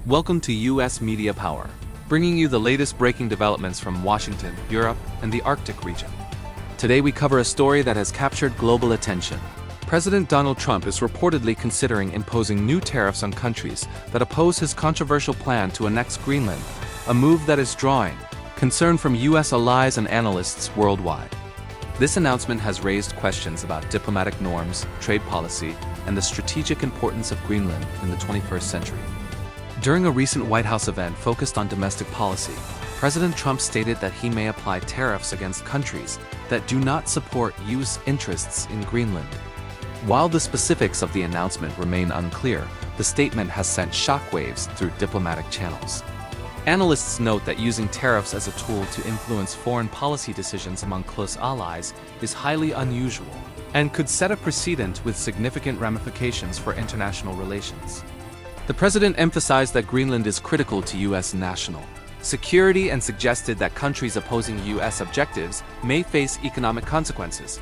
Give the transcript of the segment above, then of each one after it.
Welcome to U.S. Media Power, bringing you the latest breaking developments from Washington, Europe, and the Arctic region. Today we cover a story that has captured global attention. President Donald Trump is reportedly considering imposing new tariffs on countries that oppose his controversial plan to annex Greenland, a move that is drawing concern from U.S. allies and analysts worldwide. This announcement has raised questions about diplomatic norms, trade policy, and the strategic importance of Greenland in the 21st century. During a recent White House event focused on domestic policy, President Trump stated that he may apply tariffs against countries that do not support U.S. interests in Greenland. While the specifics of the announcement remain unclear, the statement has sent shockwaves through diplomatic channels. Analysts note that using tariffs as a tool to influence foreign policy decisions among close allies is highly unusual and could set a precedent with significant ramifications for international relations. The president emphasized that Greenland is critical to U.S. national security and suggested that countries opposing U.S. objectives may face economic consequences.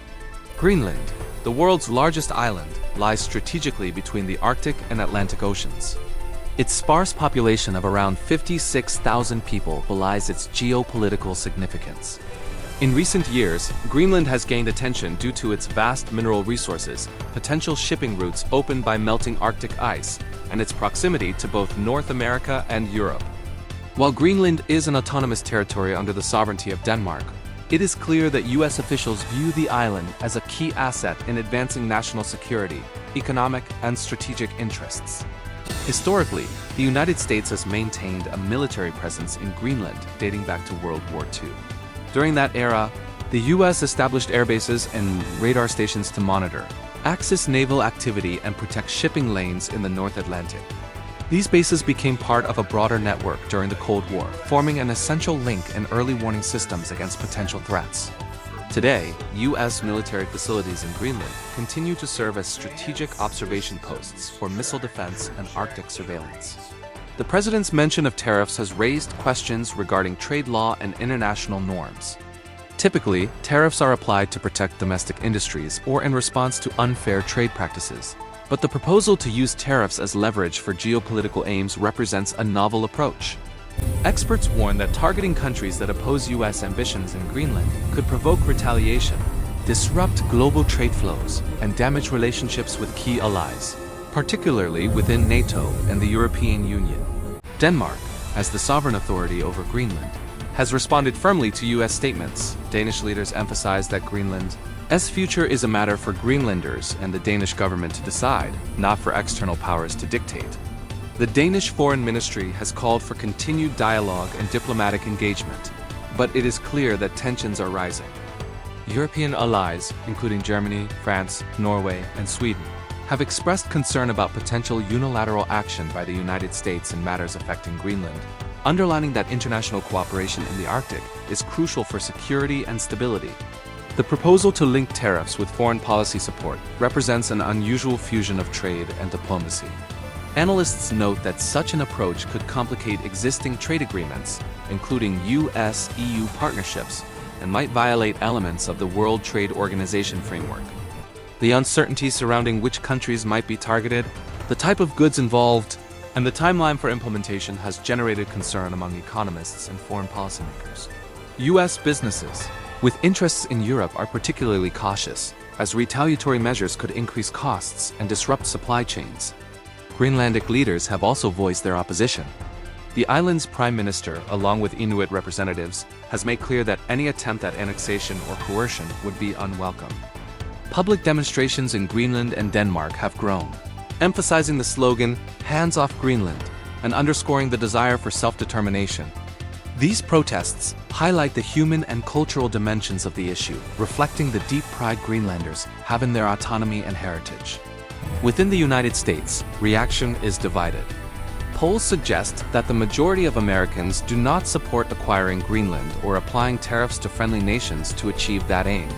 Greenland, the world's largest island, lies strategically between the Arctic and Atlantic Oceans. Its sparse population of around 56,000 people belies its geopolitical significance. In recent years, Greenland has gained attention due to its vast mineral resources, potential shipping routes opened by melting Arctic ice, and its proximity to both North America and Europe. While Greenland is an autonomous territory under the sovereignty of Denmark, it is clear that U.S. officials view the island as a key asset in advancing national security, economic, and strategic interests. Historically, the United States has maintained a military presence in Greenland dating back to World War II. During that era, the U.S. established airbases and radar stations to monitor Axis naval activity and protect shipping lanes in the North Atlantic. These bases became part of a broader network during the Cold War, forming an essential link in early warning systems against potential threats. Today, U.S. military facilities in Greenland continue to serve as strategic observation posts for missile defense and Arctic surveillance. The president's mention of tariffs has raised questions regarding trade law and international norms. Typically, tariffs are applied to protect domestic industries or in response to unfair trade practices. But the proposal to use tariffs as leverage for geopolitical aims represents a novel approach. Experts warn that targeting countries that oppose U.S. ambitions in Greenland could provoke retaliation, disrupt global trade flows, and damage relationships with key allies, particularly within NATO and the European Union. Denmark, as the sovereign authority over Greenland, has responded firmly to U.S. statements. Danish leaders emphasized that Greenland's future is a matter for Greenlanders and the Danish government to decide, not for external powers to dictate. The Danish Foreign Ministry has called for continued dialogue and diplomatic engagement, but it is clear that tensions are rising. European allies, including Germany, France, Norway, and Sweden, have expressed concern about potential unilateral action by the United States in matters affecting Greenland, underlining that international cooperation in the Arctic is crucial for security and stability. The proposal to link tariffs with foreign policy support represents an unusual fusion of trade and diplomacy. Analysts note that such an approach could complicate existing trade agreements, including U.S.-EU partnerships, and might violate elements of the World Trade Organization framework. The uncertainty surrounding which countries might be targeted, the type of goods involved, and the timeline for implementation has generated concern among economists and foreign policymakers. U.S. businesses with interests in Europe are particularly cautious, as retaliatory measures could increase costs and disrupt supply chains. Greenlandic leaders have also voiced their opposition. The island's prime minister, along with Inuit representatives, has made clear that any attempt at annexation or coercion would be unwelcome. Public demonstrations in Greenland and Denmark have grown, emphasizing the slogan, "Hands off Greenland," and underscoring the desire for self-determination. These protests highlight the human and cultural dimensions of the issue, reflecting the deep pride Greenlanders have in their autonomy and heritage. Within the United States, reaction is divided. Polls suggest that the majority of Americans do not support acquiring Greenland or applying tariffs to friendly nations to achieve that aim.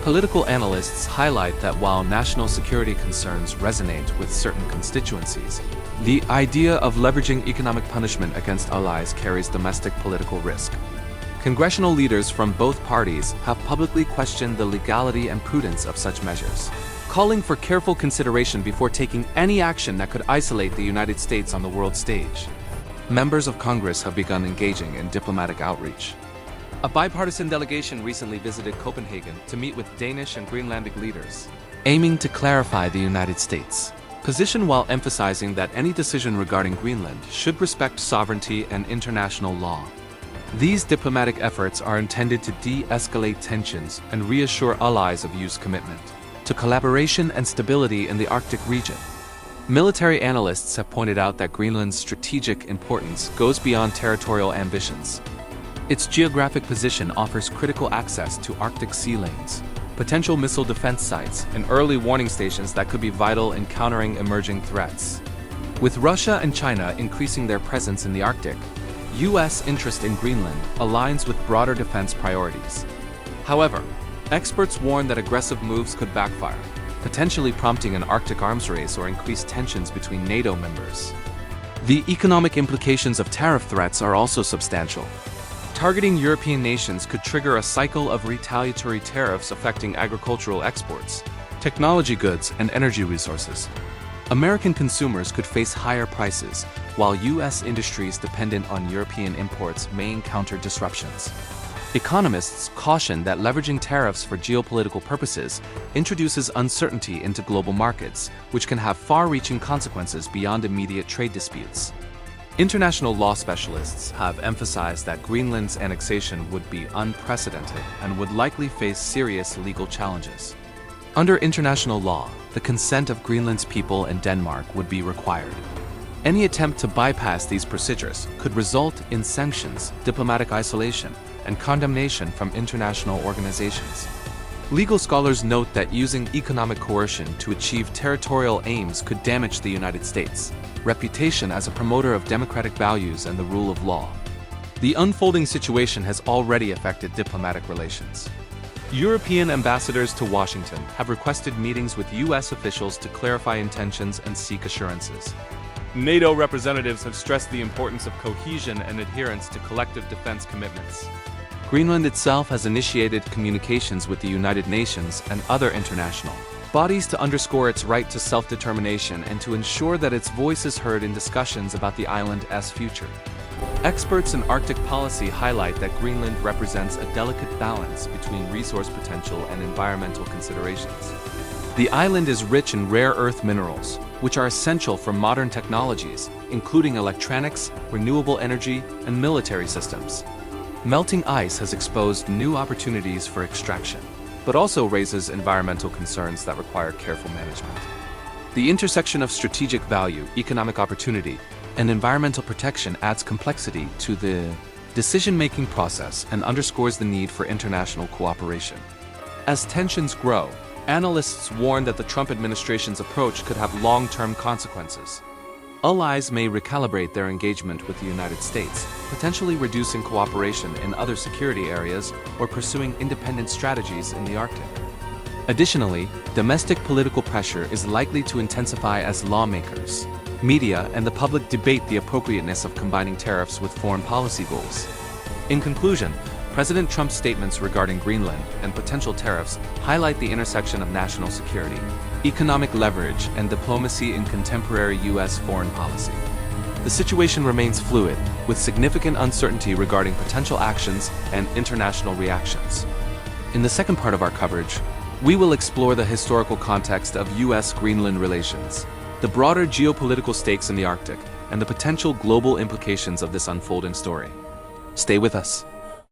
Political analysts highlight that while national security concerns resonate with certain constituencies, the idea of leveraging economic punishment against allies carries domestic political risk. Congressional leaders from both parties have publicly questioned the legality and prudence of such measures, calling for careful consideration before taking any action that could isolate the United States on the world stage. members of Congress have begun engaging in diplomatic outreach. A bipartisan delegation recently visited Copenhagen to meet with Danish and Greenlandic leaders, aiming to clarify the United States' position while emphasizing that any decision regarding Greenland should respect sovereignty and international law. These diplomatic efforts are intended to de-escalate tensions and reassure allies of EU's commitment to collaboration and stability in the Arctic region. Military analysts have pointed out that Greenland's strategic importance goes beyond territorial ambitions. Its geographic position offers critical access to Arctic sea lanes, potential missile defense sites, and early warning stations that could be vital in countering emerging threats. With Russia and China increasing their presence in the Arctic, U.S. interest in Greenland aligns with broader defense priorities. However, experts warn that aggressive moves could backfire, potentially prompting an Arctic arms race or increased tensions between NATO members. The economic implications of tariff threats are also substantial. Targeting European nations could trigger a cycle of retaliatory tariffs affecting agricultural exports, technology goods, and energy resources. American consumers could face higher prices, while U.S. industries dependent on European imports may encounter disruptions. Economists caution that leveraging tariffs for geopolitical purposes introduces uncertainty into global markets, which can have far-reaching consequences beyond immediate trade disputes. International law specialists have emphasized that Greenland's annexation would be unprecedented and would likely face serious legal challenges. Under international law, the consent of Greenland's people and Denmark would be required. Any attempt to bypass these procedures could result in sanctions, diplomatic isolation, and condemnation from international organizations. Legal scholars note that using economic coercion to achieve territorial aims could damage the United States' reputation as a promoter of democratic values and the rule of law. The unfolding situation has already affected diplomatic relations. European ambassadors to Washington have requested meetings with U.S. officials to clarify intentions and seek assurances. NATO representatives have stressed the importance of cohesion and adherence to collective defense commitments. Greenland itself has initiated communications with the United Nations and other international bodies to underscore its right to self-determination and to ensure that its voice is heard in discussions about the island's future. Experts in Arctic policy highlight that Greenland represents a delicate balance between resource potential and environmental considerations. The island is rich in rare earth minerals, which are essential for modern technologies, including electronics, renewable energy, and military systems. Melting ice has exposed new opportunities for extraction, but also raises environmental concerns that require careful management. The intersection of strategic value, economic opportunity, and environmental protection adds complexity to the decision-making process and underscores the need for international cooperation. As tensions grow, analysts warn that the Trump administration's approach could have long-term consequences. Allies may recalibrate their engagement with the United States, potentially reducing cooperation in other security areas or pursuing independent strategies in the Arctic. Additionally, domestic political pressure is likely to intensify as lawmakers, media, and the public debate the appropriateness of combining tariffs with foreign policy goals. In conclusion, President Trump's statements regarding Greenland and potential tariffs highlight the intersection of national security, economic leverage, and diplomacy in contemporary U.S. foreign policy. The situation remains fluid, with significant uncertainty regarding potential actions and international reactions. In the second part of our coverage, we will explore the historical context of U.S.-Greenland relations, the broader geopolitical stakes in the Arctic, and the potential global implications of this unfolding story. Stay with us.